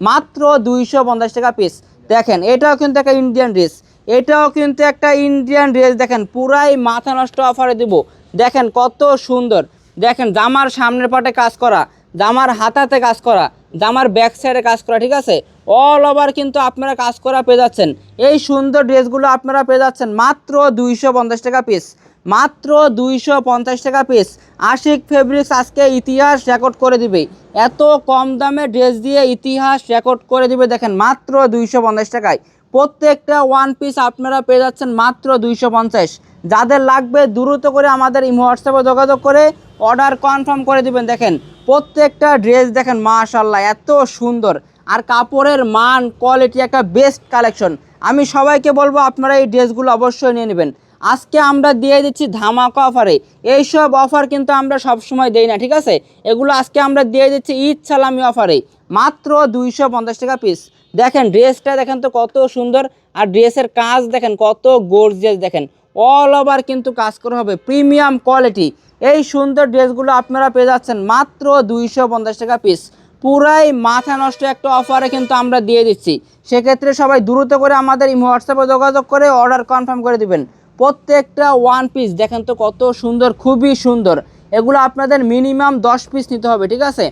মাত্র 250 টাকা পিস। দেখেন এটাও কিন্তু একটা ইন্ডিয়ান ড্রেস, এটাও কিন্তু একটা ইন্ডিয়ান ড্রেস। দেখেন পুরাই মাথা নষ্ট অফারে দেব। দেখেন কত সুন্দর, দেখেন জামার সামনের পাটে কাজ করা, জামার হাতাতে কাজ করা, জামার ব্যাক সাইডে কাজ করা, ঠিক আছে? অল ওভার কিন্তু আপনারা কাজ করা পেয়ে যাচ্ছেন। এই সুন্দর ড্রেসগুলো আপনারা পেয়ে যাচ্ছেন মাত্র 250 টাকা পিস, মাত্র 250 টাকা পিস। আশিক ফেব্রিক্স আজকে ইতিহাস রেকর্ড করে দিবে, এত কম দামে ড্রেস দিয়ে ইতিহাস রেকর্ড করে দিবে। দেখেন মাত্র 250 টাকায় প্রত্যেকটা ওয়ান পিস আপনারা পেয়ে যাচ্ছেন মাত্র 250। যাদের লাগবে দ্রুত করে আমাদের এই হোয়াটসঅ্যাপে যোগাযোগ করে অর্ডার কনফার্ম করে দিবেন। দেখেন প্রত্যেকটা ড্রেস দেখেন মাশাআল্লাহ এত সুন্দর, আর কাপড়ের মান কোয়ালিটি একটা বেস্ট কালেকশন। আমি সবাইকে বলবো আপনারা এই ড্রেসগুলো অবশ্যই নিয়ে নেবেন। আজকে আমরা দিয়ে দিচ্ছি ধামাকা অফারে, এইসব অফার কিন্তু আমরা সবসময় দেই না, ঠিক আছে? এগুলো আজকে আমরা দিয়ে দিচ্ছি ঈদ সালামি অফারে মাত্র 250 টাকা পিস। দেখেন ড্রেসটা দেখেন তো কত সুন্দর, আর ড্রেসের কাজ দেখেন কত গর্জিয়াস। দেখেন অল ওভার কিন্তু কাজ করা হবে, প্রিমিয়াম কোয়ালিটি। এই সুন্দর ড্রেসগুলো আপনারা পেয়ে যাচ্ছেন মাত্র 250 টাকা পিস। পুরাই মাথা নষ্ট একটা অফারে কিন্তু আমরা দিয়ে দিচ্ছি। সেক্ষেত্রে সবাই দ্রুত করে আমাদের এই হোয়াটসঅ্যাপে যোগাযোগ করে অর্ডার কনফার্ম করে দিবেন। প্রত্যেকটা ওয়ান পিস দেখেন তো কত সুন্দর, খুবই সুন্দর। এগুলো আপনাদের মিনিমাম 10 পিস নিতে হবে, ঠিক আছে?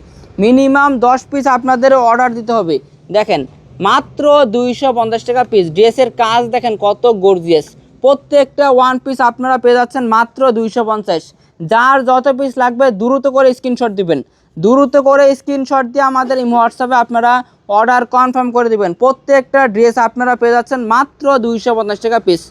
মিনিমাম 10 পিস আপনাদের অর্ডার দিতে হবে। দেখেন মাত্র 250 টাকা পিস। ড্রেসের কাজ দেখেন কত গর্জিয়াস। প্রত্যেকটা ওয়ান পিস আপনারা পেয়ে যাচ্ছেন মাত্র 250। যার যত পিস লাগবে দ্রুত করে স্ক্রিনশট দিবেন, দ্রুত করে স্ক্রিনশট দিয়ে আমাদের এই হোয়াটসঅ্যাপে আপনারা অর্ডার কনফার্ম করে দিবেন। প্রত্যেকটা ড্রেস আপনারা পেয়ে যাচ্ছেন মাত্র 250 টাকা পিস।